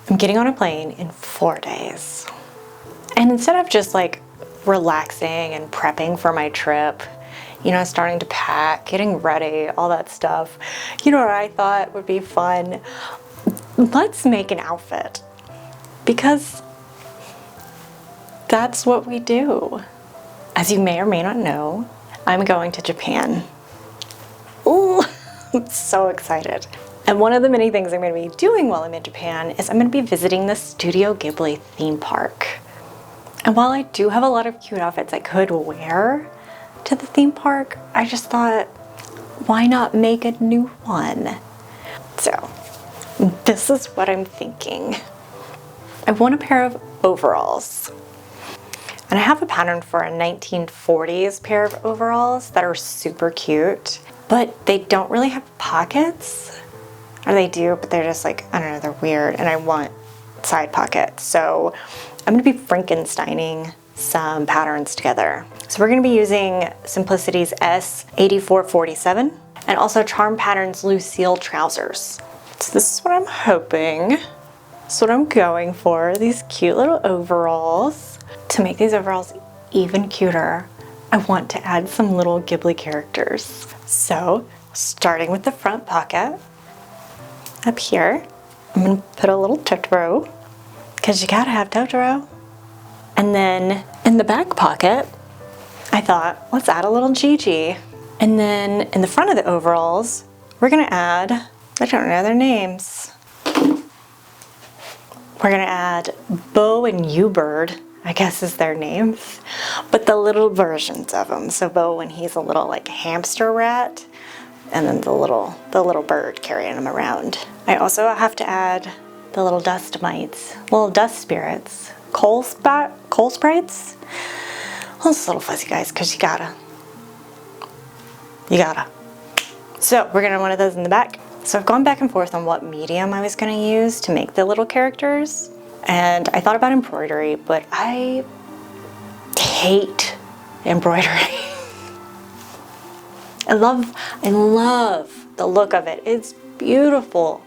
I'm getting on a plane in 4 days. And instead of just like relaxing and prepping for my trip, you know, starting to pack, getting ready, all that stuff, you know what I thought would be fun? Let's make an outfit. Because that's what we do. As you may or may not know, I'm going to Japan. Ooh, I'm so excited. And one of the many things I'm going to be doing while I'm in Japan is I'm going to be visiting the Studio Ghibli theme park. And while I do have a lot of cute outfits I could wear to the theme park, I just thought, why not make a new one? So, this is what I'm thinking. I want a pair of overalls. And I have a pattern for a 1940s pair of overalls that are super cute, but they don't really have pockets. Or they do, but they're just like, I don't know, they're weird, and I want side pockets. So I'm gonna be Frankensteining some patterns together. So we're gonna be using Simplicity's S8447 and also Charm Patterns Lucille trousers. So this is what I'm hoping. This is what I'm going for, these cute little overalls. To make these overalls even cuter, I want to add some little Ghibli characters. So starting with the front pocket, up here, I'm gonna put a little Totoro, because you gotta have Totoro. And then in the back pocket, I thought, let's add a little Gigi. And then in the front of the overalls, we're gonna add, I don't know their names. We're gonna add Bo and U-Bird, I guess is their names, but the little versions of them. So Bo when he's a little like hamster rat, and then the little bird carrying him around. I also have to add the little dust mites, little dust spirits, coal sprites. Those little fuzzy guys, because you gotta. So we're gonna have one of those in the back. So I've gone back and forth on what medium I was gonna use to make the little characters. And I thought about embroidery, but I hate embroidery. I love the look of it. It's beautiful.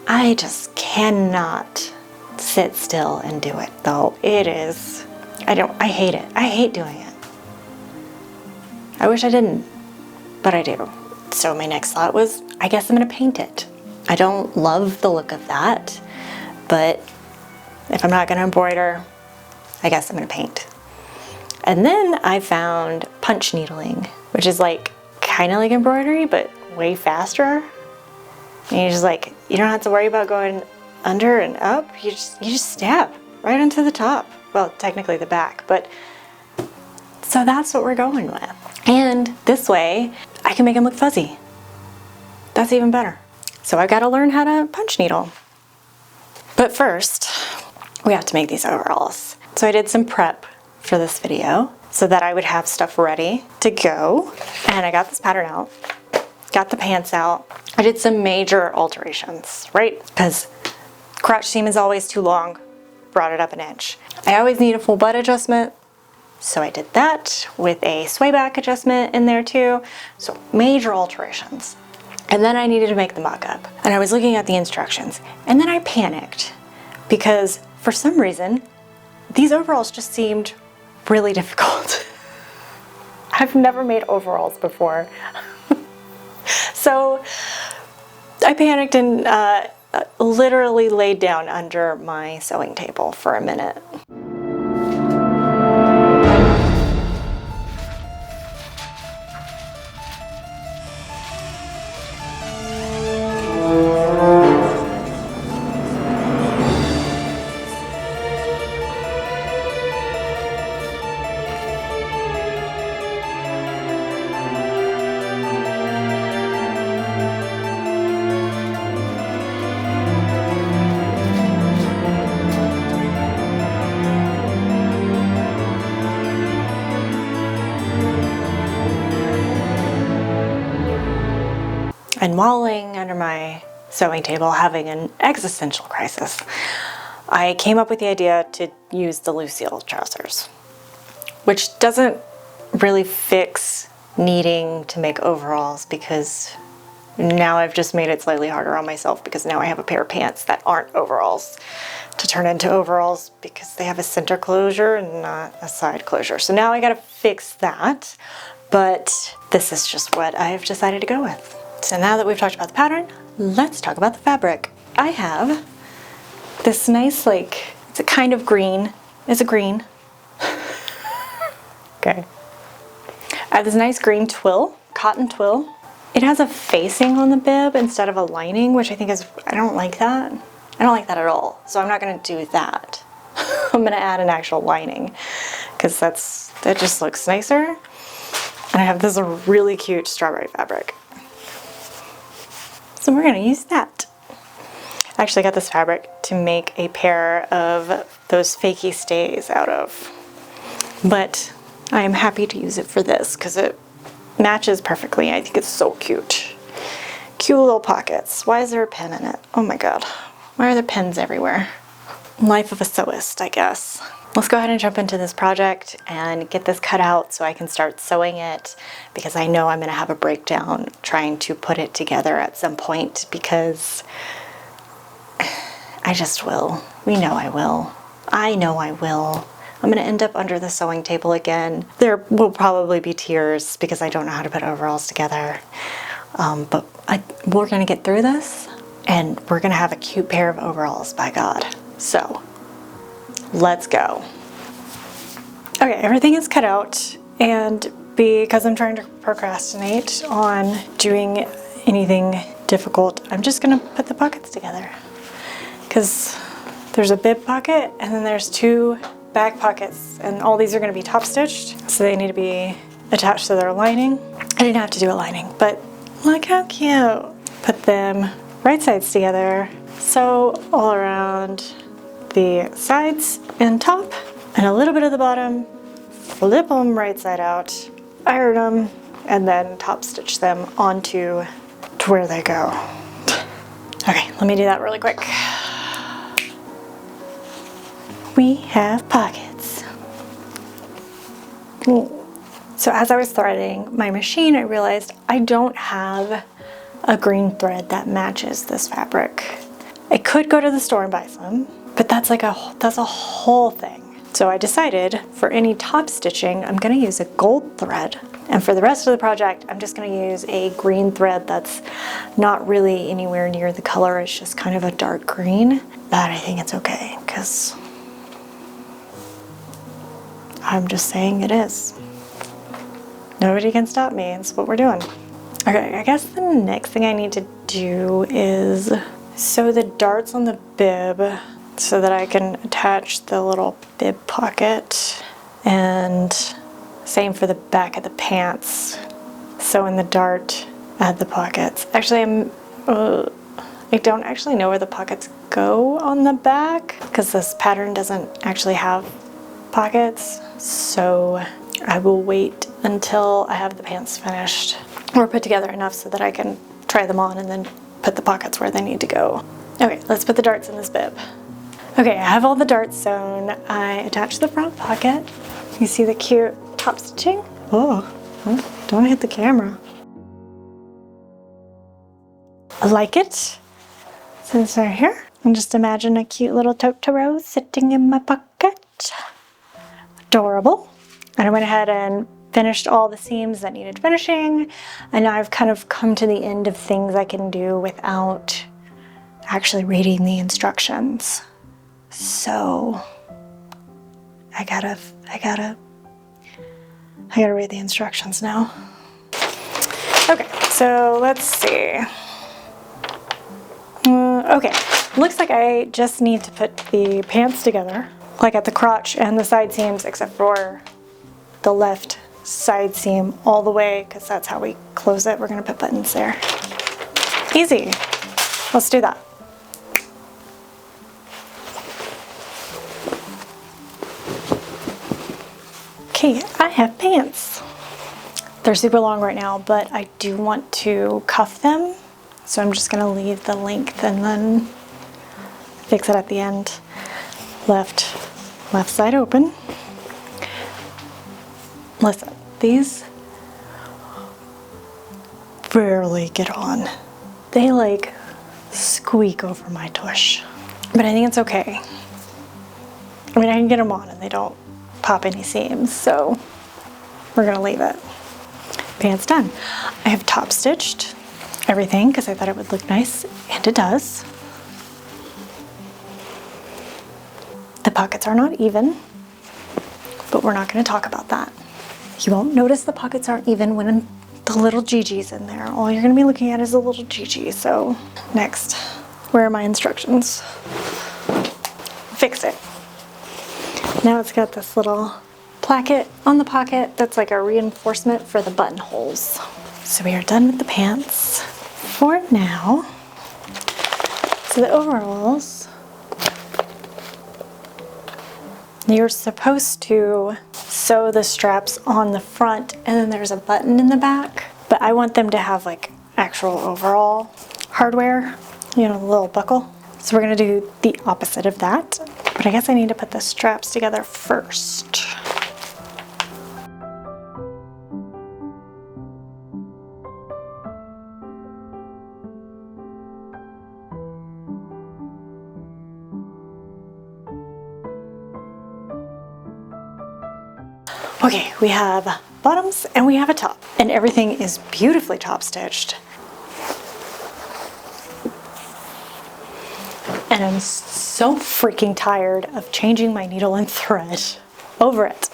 I just cannot sit still and do it though. It is, I hate it. I hate doing it. I wish I didn't, but I do. So my next thought was, I guess I'm gonna paint it. I don't love the look of that, but if I'm not gonna embroider, I guess I'm gonna paint. And then I found punch needling, which is like kind of like embroidery, but way faster. And you just like, you don't have to worry about going under and up. You just stab right into the top. Well, technically the back, but so that's what we're going with. And this way I can make them look fuzzy. That's even better. So I've got to learn how to punch needle. But first, we have to make these overalls. So I did some prep for this video so that I would have stuff ready to go. And I got this pattern out, got the pants out. I did some major alterations, right? Because crotch seam is always too long, brought it up an inch. I always need a full butt adjustment, so I did that with a sway back adjustment in there too. So major alterations. And then I needed to make the mock-up. And I was looking at the instructions, and then I panicked because for some reason, these overalls just seemed really difficult. I've never made overalls before. So I panicked and literally laid down under my sewing table for a minute. And while laying under my sewing table having an existential crisis, I came up with the idea to use the Lucille trousers, which doesn't really fix needing to make overalls because Now I've just made it slightly harder on myself because now I have a pair of pants that aren't overalls to turn into overalls because they have a center closure and not a side closure. So now I gotta fix that, but this is just what I've decided to go with. So now that we've talked about the pattern, let's talk about the fabric. I have this nice, like, it's a kind of green. It's a green. Okay. I have this nice green twill, cotton twill. It has a facing on the bib instead of a lining, which I think is, I don't like that. I don't like that at all. So I'm not gonna do that. I'm gonna add an actual lining because that just looks nicer. And I have this really cute strawberry fabric. So we're gonna use that. I actually got this fabric to make a pair of those fakey stays out of. But I am happy to use it for this because it matches perfectly. I think it's so cute. Cute little pockets. Why is there a pin in it? Oh my god. Why are there pins everywhere? Life of a sewist, I guess. Let's go ahead and jump into this project and get this cut out so I can start sewing it because I know I'm going to have a breakdown trying to put it together at some point because I just will. We know I will. I know I will. I'm going to end up under the sewing table again. There will probably be tears because I don't know how to put overalls together. But we're going to get through this and we're going to have a cute pair of overalls, by God. So let's go. Okay, everything is cut out, and because I'm trying to procrastinate on doing anything difficult, I'm just gonna put the pockets together. Because there's a bib pocket and then there's two back pockets, and all these are gonna be top stitched, so they need to be attached to their lining. I didn't have to do a lining, but look how cute. Put them right sides together, sew all around the sides and top and a little bit of the bottom, flip them right side out, iron them, and then top stitch them onto to where they go. Okay, let me do that really quick. We have pockets. So as I was threading my machine, I realized I don't have a green thread that matches this fabric. I could go to the store and buy some, but that's a whole thing. So I decided for any top stitching, I'm gonna use a gold thread. And for the rest of the project, I'm just gonna use a green thread that's not really anywhere near the color. It's just kind of a dark green. But I think it's okay, because I'm just saying it is. Nobody can stop me, it's what we're doing. Okay, I guess the next thing I need to do is sew the darts on the bib so that I can attach the little bib pocket, and same for the back of the pants. Sew in the dart, add the pockets. Actually, I don't actually know where the pockets go on the back because this pattern doesn't actually have pockets. So I will wait until I have the pants finished or put together enough so that I can try them on and then put the pockets where they need to go. Okay, let's put the darts in this bib. Okay, I have all the darts sewn. I attached the front pocket. You see the cute top stitching? Oh, don't hit the camera. I like it. Since they're here, and just imagine a cute little Totoro sitting in my pocket. Adorable. And I went ahead and finished all the seams that needed finishing, and now I've kind of come to the end of things I can do without actually reading the instructions. So I gotta read the instructions now. Okay, so let's see. Okay, looks like I just need to put the pants together, like at the crotch and the side seams, except for the left side seam all the way, because that's how we close it. We're gonna put buttons there. Easy. Let's do that. Okay, I have pants. They're super long right now, but I do want to cuff them. So I'm just gonna leave the length and then fix it at the end. Left side open. Listen, these barely get on. they like squeak over my tush. But I think it's okay. I mean, I can get them on and they don't pop any seams, so we're gonna leave it. Pants done. I have top stitched everything because I thought it would look nice, and it does. The pockets are not even, but we're not going to talk about that. You won't notice the pockets aren't even when the little Gigi's in there. All you're going to be looking at is the little Gigi. So next, where are my instructions? Fix it. Now it's got this little placket on the pocket that's like a reinforcement for the buttonholes. So we are done with the pants for now. So the overalls, you're supposed to sew the straps on the front and then there's a button in the back, but I want them to have like actual overall hardware, you know, the little buckle. So we're gonna do the opposite of that, but I guess I need to put the straps together first. Okay, we have bottoms and we have a top, and everything is beautifully top stitched. And I'm so freaking tired of changing my needle and thread over it.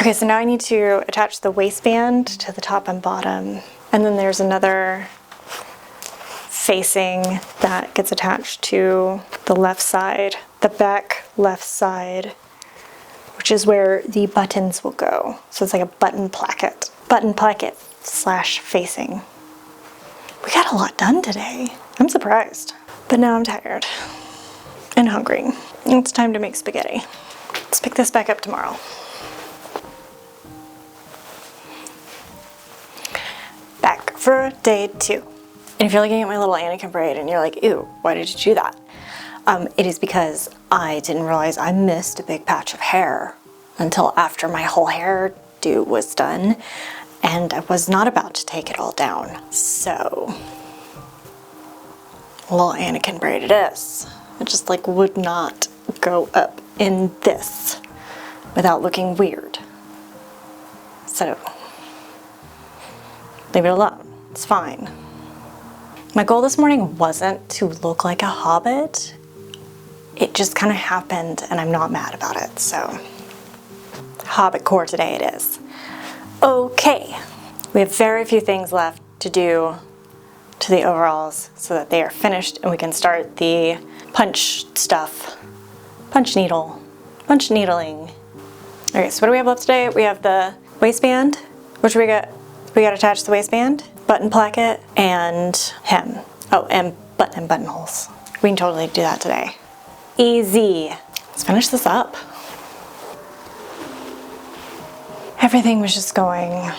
Okay, so now I need to attach the waistband to the top and bottom, and then there's another facing that gets attached to the left side, the back left side, which is where the buttons will go. So it's like a button placket slash facing. We got a lot done today. I'm surprised. But now I'm tired and hungry. It's time to make spaghetti. Let's pick this back up tomorrow. Back for day 2. And if you're looking at my little Anakin braid and you're like, ew, why did you do that? It is because I didn't realize I missed a big patch of hair until after my whole hairdo was done, and I was not about to take it all down. So, little Anakin braid it is. It just like would not go up in this without looking weird. So, leave it alone. It's fine. My goal this morning wasn't to look like a hobbit. It just kind of happened and I'm not mad about it, so hobbit core today it is. Okay, we have very few things left to do to the overalls so that they are finished and we can start the punch stuff. Punch needling. Okay, so what do we have left today? We have the waistband, which we got attached to the waistband, button placket, and hem. Oh, and buttonholes. We can totally do that today. Easy. Let's finish this up. Everything was just going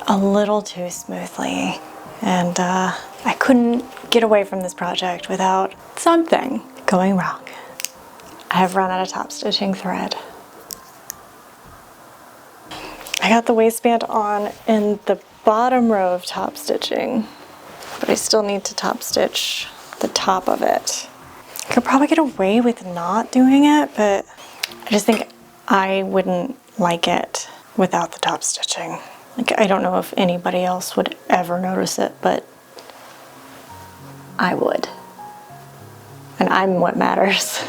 a little too smoothly, and I couldn't get away from this project without something going wrong. I have run out of top stitching thread. I got the waistband on in the bottom row of top stitching, but I still need to top stitch the top of it. I could probably get away with not doing it, but I just think I wouldn't like it without the top stitching. Like, I don't know if anybody else would ever notice it, but I would. And I'm what matters.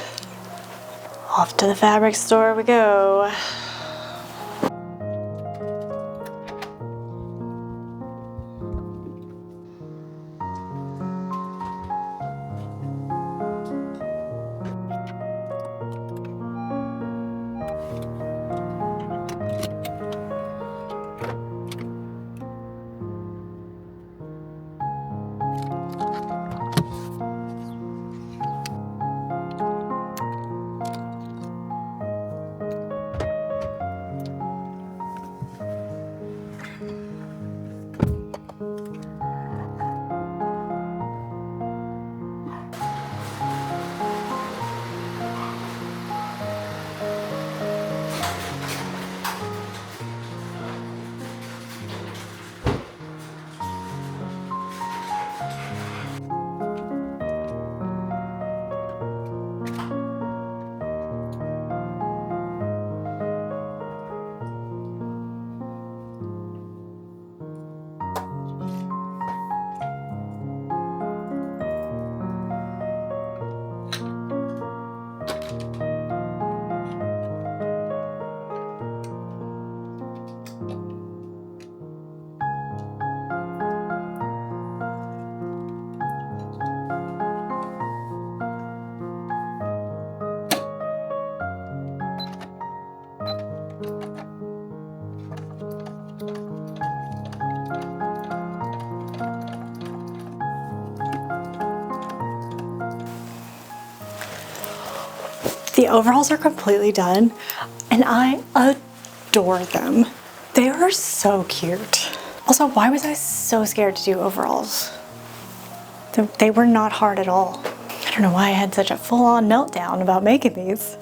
Off to the fabric store we go. The overalls are completely done and I adore them. They are so cute. Also, why was I so scared to do overalls? They were not hard at all. I don't know why I had such a full-on meltdown about making these.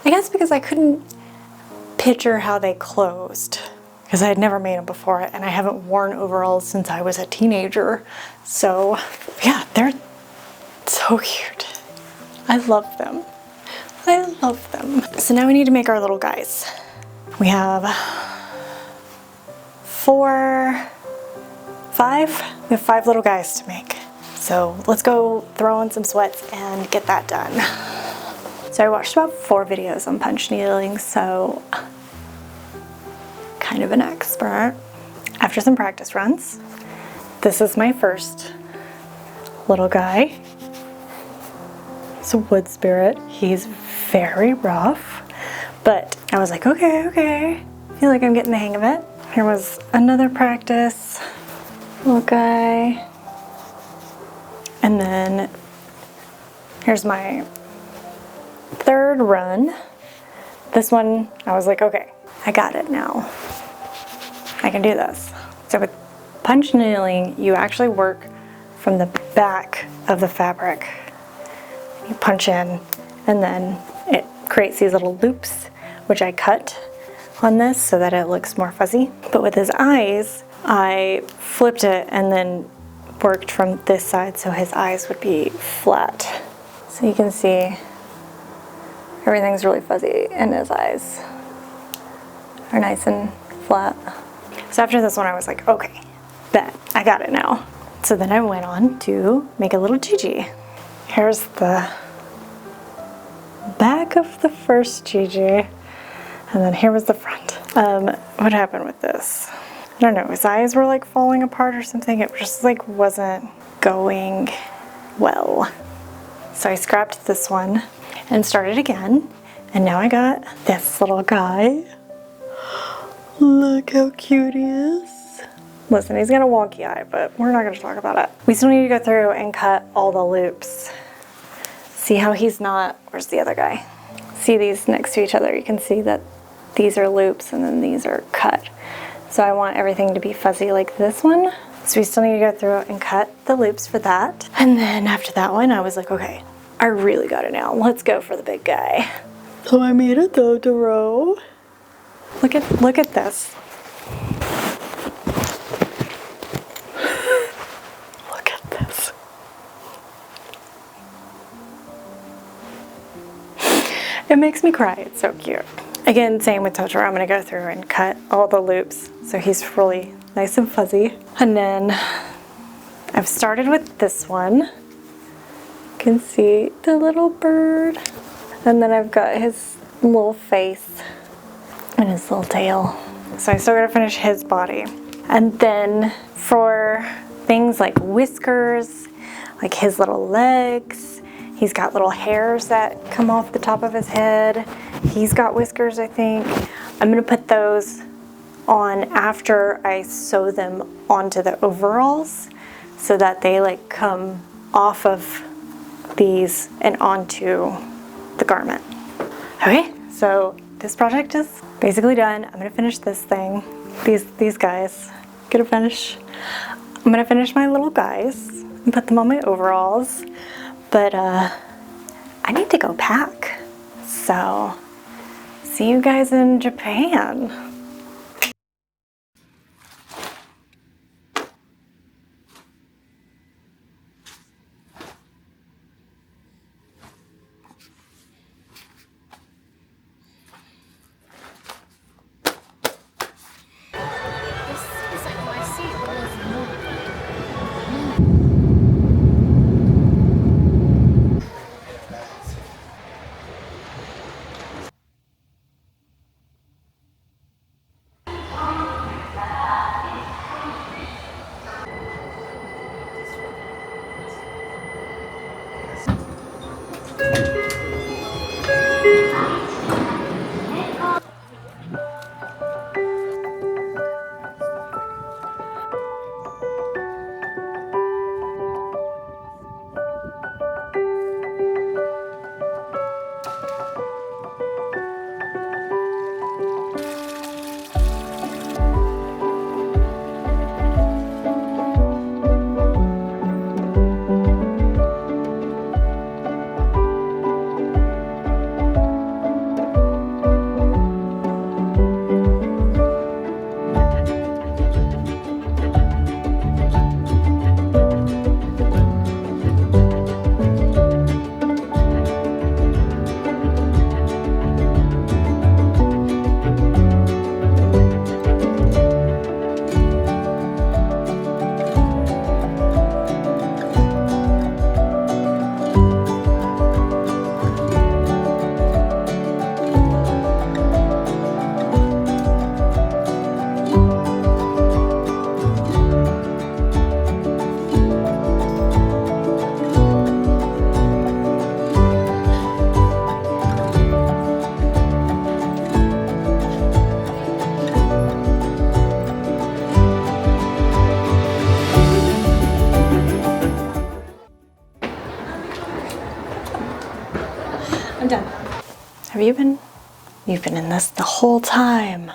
I guess because I couldn't picture how they closed because I had never made them before and I haven't worn overalls since I was a teenager. So yeah, they're so cute. I love them. I love them. So now we need to make our little guys. We have 5 little guys to make. So let's go throw in some sweats and get that done. So I watched about 4 videos on punch needling, so kind of an expert. After some practice runs, this is my first little guy. It's a wood spirit. He's very rough, but I was like, okay. I feel like I'm getting the hang of it. Here was another practice little guy. And then here's my 3rd run. This one, I was like, okay, I got it now. I can do this. So with punch needling, you actually work from the back of the fabric. You punch in and then it creates these little loops, which I cut on this so that it looks more fuzzy. But with his eyes, I flipped it and then worked from this side so his eyes would be flat. So you can see everything's really fuzzy and his eyes are nice and flat. So after this one I was like, okay, bet, I got it now. So then I went on to make a little Gigi. Here's the back of the first Gigi, and then here was the front. What happened with this? I don't know, his eyes were like falling apart or something. It just like wasn't going well. So I scrapped this one and started again. And now I got this little guy. Look how cute he is. Listen, he's got a wonky eye, but we're not gonna talk about it. We still need to go through and cut all the loops. See how he's not, where's the other guy? See these next to each other? You can see that these are loops and then these are cut. So I want everything to be fuzzy like this one. So we still need to go through and cut the loops for that. And then after that one, I was like, okay, I really got it now. Let's go for the big guy. So I made a Totoro. Look at this. Look at this. It makes me cry. It's so cute. Again, same with Totoro. I'm going to go through and cut all the loops so he's really nice and fuzzy. And then I've started with this one. You can see the little bird. And then I've got his little face and his little tail. So I still got to finish his body. And then for things like whiskers, like his little legs, he's got little hairs that come off the top of his head. He's got whiskers, I think. I'm gonna put those on after I sew them onto the overalls so that they like come off of these and onto the garment. Okay, so this project is basically done. I'm gonna finish this thing. These guys, I'm gonna finish my little guys and put them on my overalls. But I need to go pack. So see you guys in Japan. Have you been? You've been in this the whole time.